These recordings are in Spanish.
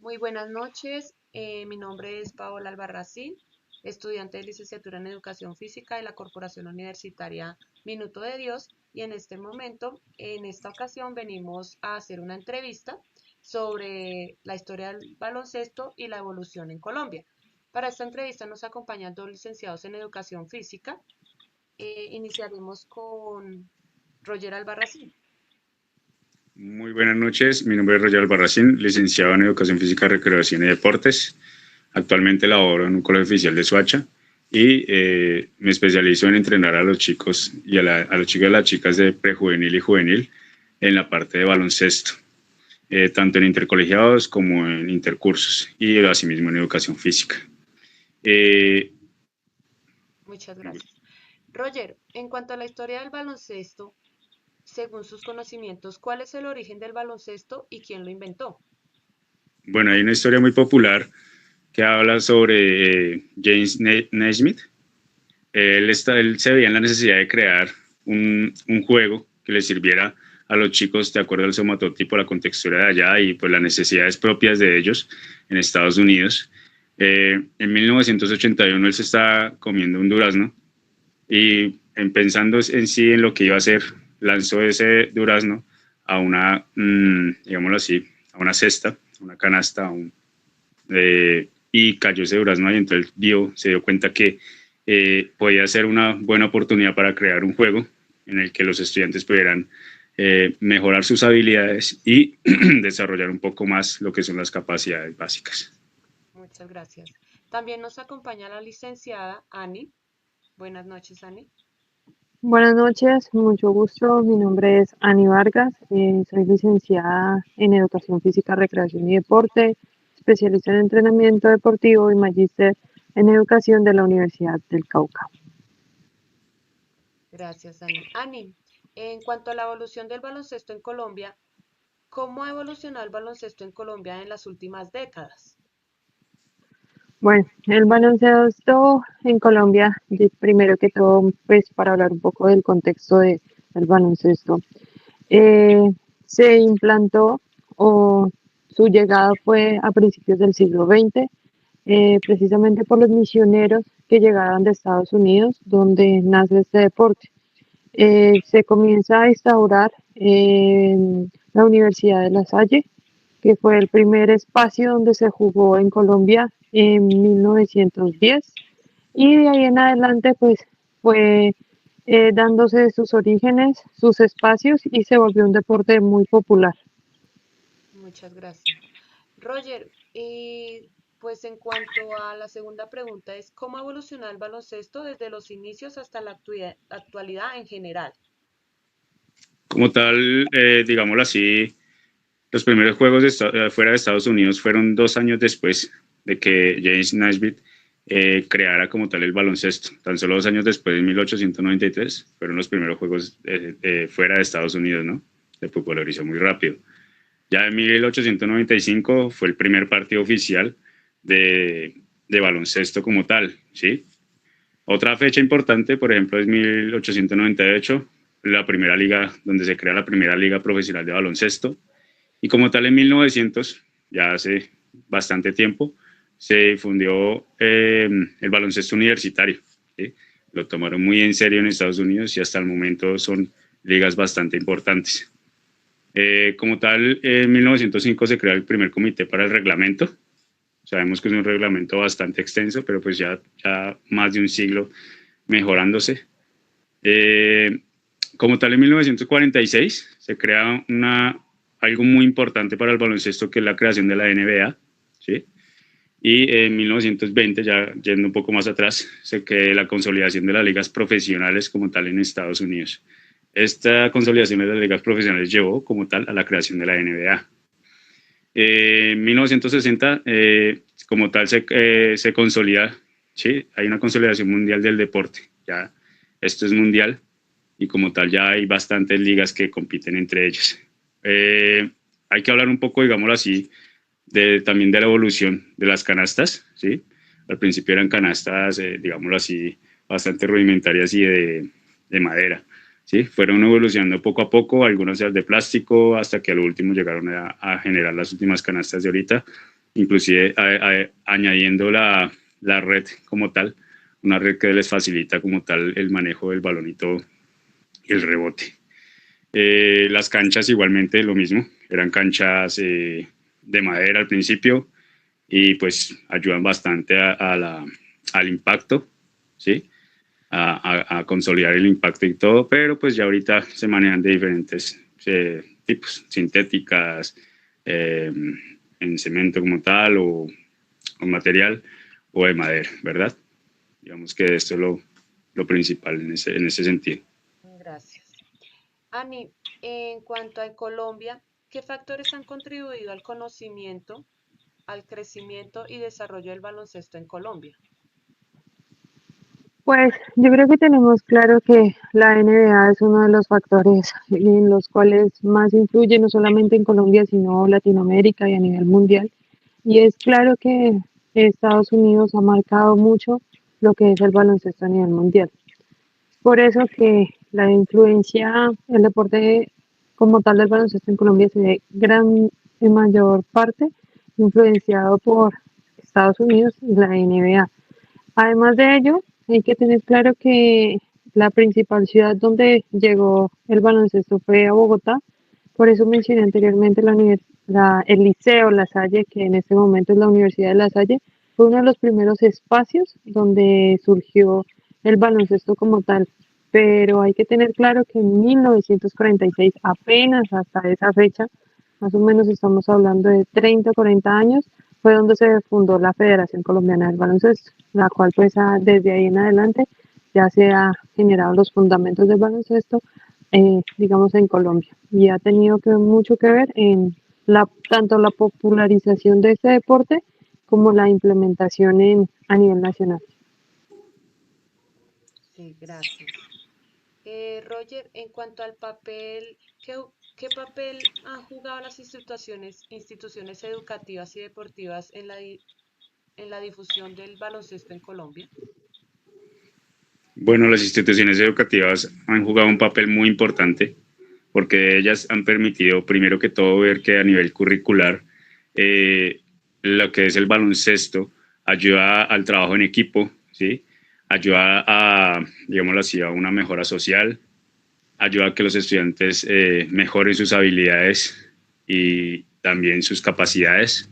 Muy buenas noches, mi nombre es Paola Albarracín, estudiante de licenciatura en Educación Física de la Corporación Universitaria Minuto de Dios y en este momento, en esta ocasión, venimos a hacer una entrevista sobre la historia del baloncesto y la evolución en Colombia. Para esta entrevista nos acompañan dos licenciados en Educación Física. Iniciaremos con Roger Albarracín. Muy buenas noches, mi nombre es Roger Albarracín, licenciado en Educación Física, Recreación y Deportes. Actualmente laboro en un colegio oficial de Soacha y me especializo en entrenar a los chicos y a los chicos y a las chicas de prejuvenil y juvenil en la parte de baloncesto, tanto en intercolegiados como en intercursos y asimismo en educación física. Muchas gracias. Roger, en cuanto a la historia del baloncesto, según sus conocimientos, ¿cuál es el origen del baloncesto y quién lo inventó? Bueno, hay una historia muy popular que habla sobre James Naismith. Él se veía en la necesidad de crear un juego que le sirviera a los chicos de acuerdo al somatotipo, la contextura de allá y pues las necesidades propias de ellos en Estados Unidos. En 1981 él se estaba comiendo un durazno y pensando en sí en lo que iba a hacer, lanzó ese durazno a una, digámoslo así, a una cesta, a una canasta, y cayó ese durazno ahí, entonces se dio cuenta que podía ser una buena oportunidad para crear un juego en el que los estudiantes pudieran mejorar sus habilidades y desarrollar un poco más lo que son las capacidades básicas. Muchas gracias. También nos acompaña la licenciada Ani. Buenas noches, Ani. Buenas noches, mucho gusto. Mi nombre es Ani Vargas, soy licenciada en Educación Física, Recreación y Deporte, especialista en entrenamiento deportivo y magíster en Educación de la Universidad del Cauca. Gracias, Ani. Ani, en cuanto a la evolución del baloncesto en Colombia, ¿cómo ha evolucionado el baloncesto en Colombia en las últimas décadas? Bueno, el baloncesto en Colombia, primero que todo, pues para hablar un poco del contexto del baloncesto, eh, se implantó o su llegada fue a principios del siglo XX, precisamente por los misioneros que llegaron de Estados Unidos, donde nace este deporte. Se comienza a instaurar en la Universidad de La Salle, que fue el primer espacio donde se jugó en Colombia en 1910, y de ahí en adelante pues fue dándose sus orígenes, sus espacios, y se volvió un deporte muy popular. Muchas gracias. Roger, y pues en cuanto a la segunda pregunta es, ¿cómo ha evolucionado el baloncesto desde los inicios hasta la actualidad en general? Como tal, digámoslo así, los primeros juegos fuera de Estados Unidos fueron 2 años después de que James Naismith creara como tal el baloncesto. Tan solo 2 años después, en 1893, fueron los primeros juegos fuera de Estados Unidos, ¿no? Se popularizó muy rápido. Ya en 1895 fue el primer partido oficial de baloncesto como tal, ¿sí? Otra fecha importante, por ejemplo, es 1898, la primera liga, donde se crea la primera liga profesional de baloncesto. Y como tal, en 1900, ya hace bastante tiempo, se difundió el baloncesto universitario, ¿sí? Lo tomaron muy en serio en Estados Unidos y hasta el momento son ligas bastante importantes. Como tal, en 1905 se crea el primer comité para el reglamento. Sabemos que es un reglamento bastante extenso, pero pues ya más de un siglo mejorándose. Como tal, en 1946 se crea algo muy importante para el baloncesto, que es la creación de la NBA, ¿sí? Y en 1920, ya yendo un poco más atrás, se crea la consolidación de las ligas profesionales como tal en Estados Unidos. Esta consolidación de las ligas profesionales llevó como tal a la creación de la NBA. En 1960, como tal, se consolida, ¿sí? Hay una consolidación mundial del deporte, ya esto es mundial, y como tal ya hay bastantes ligas que compiten entre ellas. Hay que hablar un poco, digámoslo así, también de la evolución de las canastas, ¿sí? Al principio eran canastas, digámoslo así, bastante rudimentarias y de madera, ¿sí? Fueron evolucionando poco a poco, algunas de plástico, hasta que al último llegaron a generar las últimas canastas de ahorita, inclusive añadiendo la red como tal, una red que les facilita como tal el manejo del balón y todo, y el rebote. Las canchas igualmente lo mismo, eran canchas de madera al principio y pues ayudan bastante al impacto, ¿sí? A consolidar el impacto y todo, pero pues ya ahorita se manejan de diferentes tipos, sintéticas, en cemento como tal o material o de madera, ¿verdad? Digamos que esto es lo principal en ese sentido. Gracias. Ani, en cuanto a Colombia, ¿qué factores han contribuido al conocimiento, al crecimiento y desarrollo del baloncesto en Colombia? Pues yo creo que tenemos claro que la NBA es uno de los factores en los cuales más influye no solamente en Colombia, sino Latinoamérica y a nivel mundial. Y es claro que Estados Unidos ha marcado mucho lo que es el baloncesto a nivel mundial. Por eso que la influencia, el deporte como tal del baloncesto en Colombia se ve en mayor parte influenciado por Estados Unidos y la NBA. Además de ello, hay que tener claro que la principal ciudad donde llegó el baloncesto fue a Bogotá. Por eso mencioné anteriormente el Liceo La Salle, que en este momento es la Universidad de La Salle. Fue uno de los primeros espacios donde surgió el baloncesto como tal. Pero hay que tener claro que en 1946, apenas hasta esa fecha, más o menos estamos hablando de 30 o 40 años, fue donde se fundó la Federación Colombiana del Baloncesto, la cual pues desde ahí en adelante ya se ha generado los fundamentos del baloncesto, digamos en Colombia, y ha tenido mucho que ver en tanto la popularización de este deporte como la implementación a nivel nacional. Sí, gracias. Roger, en cuanto al papel, ¿qué papel han jugado las instituciones educativas y deportivas en en la difusión del baloncesto en Colombia? Bueno, las instituciones educativas han jugado un papel muy importante porque ellas han permitido, primero que todo, ver que a nivel curricular lo que es el baloncesto ayuda al trabajo en equipo, ¿sí? Ayuda digámoslo así, a una mejora social, ayuda a que los estudiantes mejoren sus habilidades y también sus capacidades.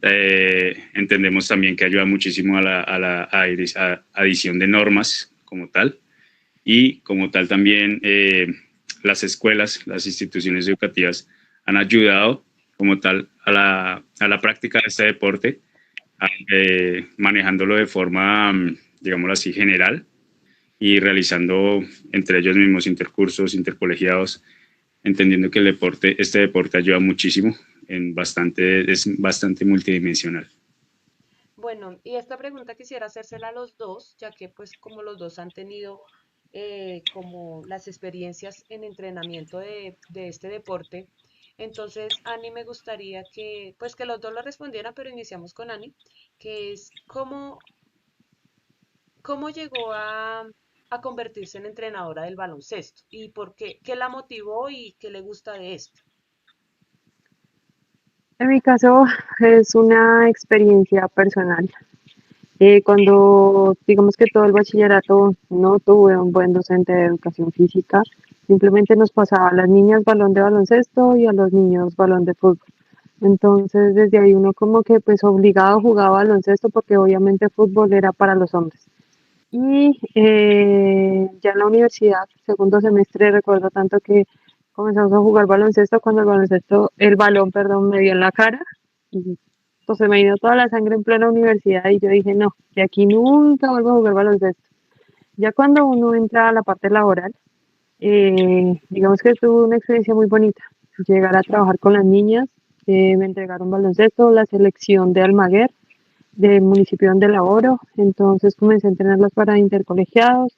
Entendemos también que ayuda muchísimo a la adición de normas como tal y como tal también las escuelas, las instituciones educativas han ayudado como tal a la práctica de este deporte, manejándolo de forma, digámoslo así, general y realizando entre ellos mismos intercursos, intercolegiados, entendiendo que este deporte ayuda muchísimo, es bastante multidimensional. Bueno, y esta pregunta quisiera hacérsela a los dos, ya que pues como los dos han tenido como las experiencias en entrenamiento de este deporte, entonces Ani me gustaría que pues que los dos lo respondieran, pero iniciamos con Ani, que es cómo llegó a convertirse en entrenadora del baloncesto y por qué la motivó y qué le gusta de esto. En mi caso es una experiencia personal. Cuando digamos que todo el bachillerato no tuve un buen docente de educación física, simplemente nos pasaba a las niñas balón de baloncesto y a los niños balón de fútbol. Entonces desde ahí uno como que pues obligado jugaba baloncesto porque obviamente fútbol era para los hombres. Y ya en la universidad, segundo semestre, recuerdo tanto que comenzamos a jugar baloncesto cuando el balón, perdón, me dio en la cara y pues se me dio toda la sangre en plena universidad y yo dije, no, de aquí nunca vuelvo a jugar baloncesto. Ya cuando uno entra a la parte laboral, digamos que tuve una experiencia muy bonita. Llegar a trabajar con las niñas, me entregaron baloncesto, la selección de Almaguer, del municipio donde laboro, entonces comencé a entrenarlas para intercolegiados,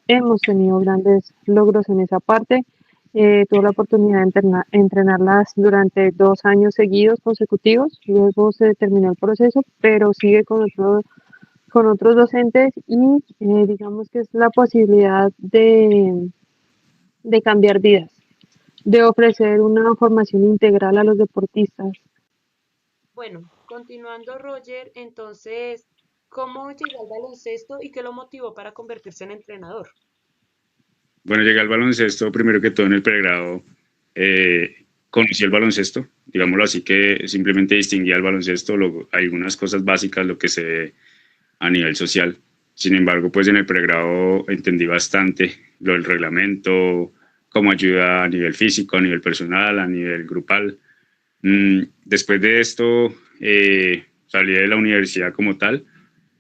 hemos tenido grandes logros en esa parte, tuve la oportunidad de entrenarlas durante 2 años seguidos consecutivos, luego se terminó el proceso, pero sigue con otros docentes y digamos que es la posibilidad de cambiar vidas, de ofrecer una formación integral a los deportistas. Bueno, continuando, Roger, entonces, ¿cómo llegó al baloncesto y qué lo motivó para convertirse en entrenador? Bueno, llegué al baloncesto primero que todo en el pregrado. Conocí el baloncesto, digámoslo así, que simplemente distinguía el baloncesto, luego, algunas cosas básicas, lo que se ve a nivel social. Sin embargo, pues en el pregrado entendí bastante lo del reglamento, cómo ayuda a nivel físico, a nivel personal, a nivel grupal. Después de esto, salí de la universidad como tal.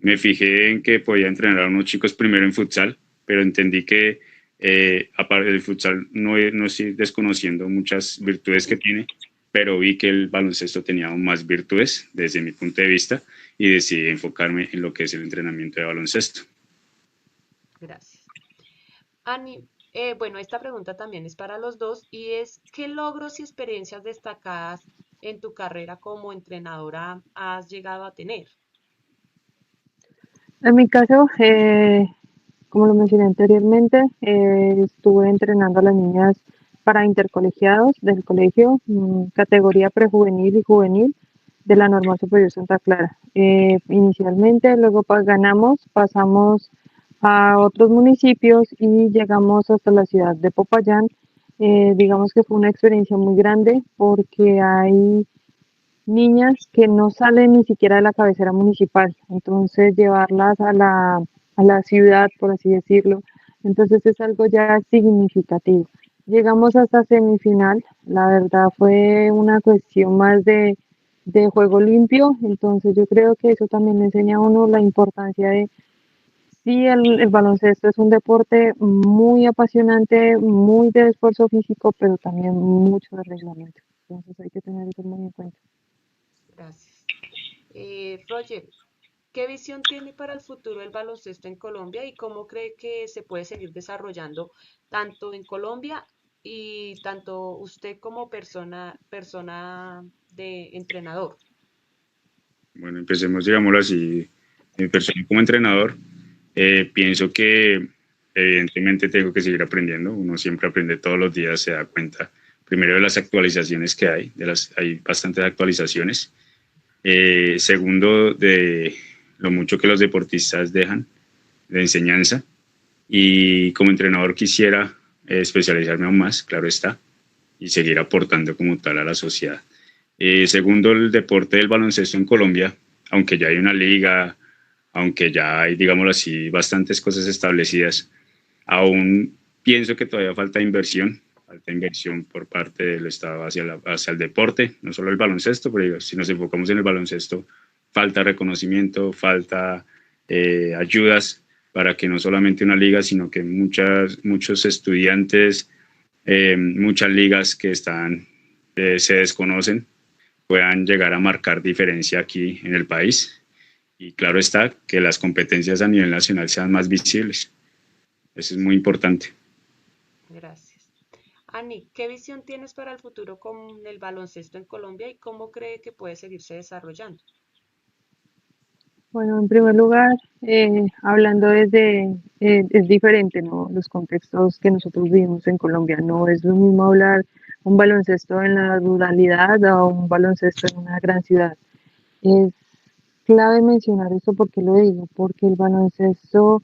Me fijé en que podía entrenar a unos chicos primero en futsal, pero entendí que aparte del futsal no estoy desconociendo muchas virtudes que tiene, pero vi que el baloncesto tenía aún más virtudes desde mi punto de vista y decidí enfocarme en lo que es el entrenamiento de baloncesto. Gracias. Ani, bueno, esta pregunta también es para los dos y es, ¿qué logros y experiencias destacadas en tu carrera como entrenadora has llegado a tener? En mi caso, como lo mencioné anteriormente, estuve entrenando a las niñas para intercolegiados del colegio, categoría prejuvenil y juvenil de la Normal Superior Santa Clara. Inicialmente, luego ganamos, pasamos a otros municipios y llegamos hasta la ciudad de Popayán. Digamos que fue una experiencia muy grande porque hay niñas que no salen ni siquiera de la cabecera municipal, entonces llevarlas a la ciudad, por así decirlo, entonces es algo ya significativo. Llegamos hasta semifinal, la verdad fue una cuestión más de juego limpio, entonces yo creo que eso también le enseña a uno la importancia de, sí, el baloncesto es un deporte muy apasionante, muy de esfuerzo físico, pero también mucho de reglamento, entonces hay que tener eso muy en cuenta. Gracias. Roger, ¿qué visión tiene para el futuro el baloncesto en Colombia y cómo cree que se puede seguir desarrollando tanto en Colombia y tanto usted como persona de entrenador? Bueno, empecemos, digámoslo así, mi persona como entrenador. Pienso que evidentemente tengo que seguir aprendiendo. Uno siempre aprende todos los días, se da cuenta primero de las actualizaciones que hay, hay bastantes actualizaciones. Segundo, de lo mucho que los deportistas dejan de enseñanza. Y como entrenador quisiera especializarme aún más, claro está, y seguir aportando como tal a la sociedad. Segundo, el deporte del baloncesto en Colombia, aunque ya hay una liga, aunque ya hay, digámoslo así, bastantes cosas establecidas, aún pienso que todavía falta inversión por parte del Estado hacia el deporte, no solo el baloncesto, pero si nos enfocamos en el baloncesto, falta reconocimiento, falta ayudas para que no solamente una liga, sino que muchos estudiantes, muchas ligas que se desconocen, puedan llegar a marcar diferencia aquí en el país. Y claro está que las competencias a nivel nacional sean más visibles. Eso es muy importante. Gracias. Ani, ¿qué visión tienes para el futuro con el baloncesto en Colombia y cómo cree que puede seguirse desarrollando? Bueno, en primer lugar, hablando es diferente, ¿no? Los contextos que nosotros vivimos en Colombia. No es lo mismo hablar un baloncesto en la ruralidad o un baloncesto en una gran ciudad. Es clave mencionar eso, porque lo digo, porque el baloncesto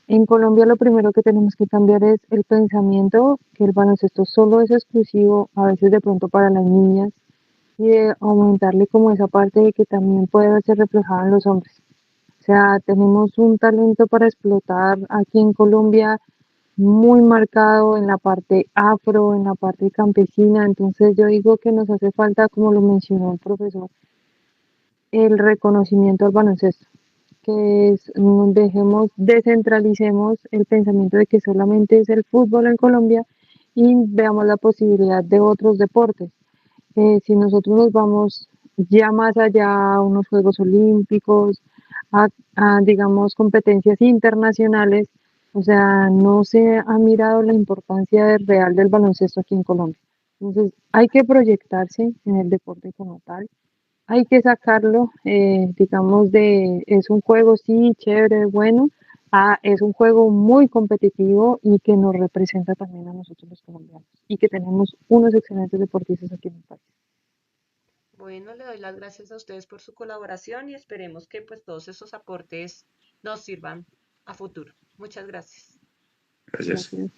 en Colombia lo primero que tenemos que cambiar es el pensamiento que el baloncesto solo es exclusivo a veces de pronto para las niñas y de aumentarle como esa parte de que también puede verse reflejada en los hombres. O sea, tenemos un talento para explotar aquí en Colombia muy marcado en la parte afro, en la parte campesina. Entonces yo digo que nos hace falta, como lo mencionó el profesor, el reconocimiento al baloncesto, que es, dejemos, descentralicemos el pensamiento de que solamente es el fútbol en Colombia y veamos la posibilidad de otros deportes. Si nosotros nos vamos ya más allá a unos Juegos Olímpicos, a, digamos, competencias internacionales, o sea, no se ha mirado la importancia real del baloncesto aquí en Colombia. Entonces, hay que proyectarse en el deporte como tal, hay que sacarlo, digamos, es un juego, sí, chévere, bueno, es un juego muy competitivo y que nos representa también a nosotros los colombianos y que tenemos unos excelentes deportistas aquí en el país. Bueno, le doy las gracias a ustedes por su colaboración y esperemos que pues todos esos aportes nos sirvan a futuro. Muchas gracias. Gracias. Gracias.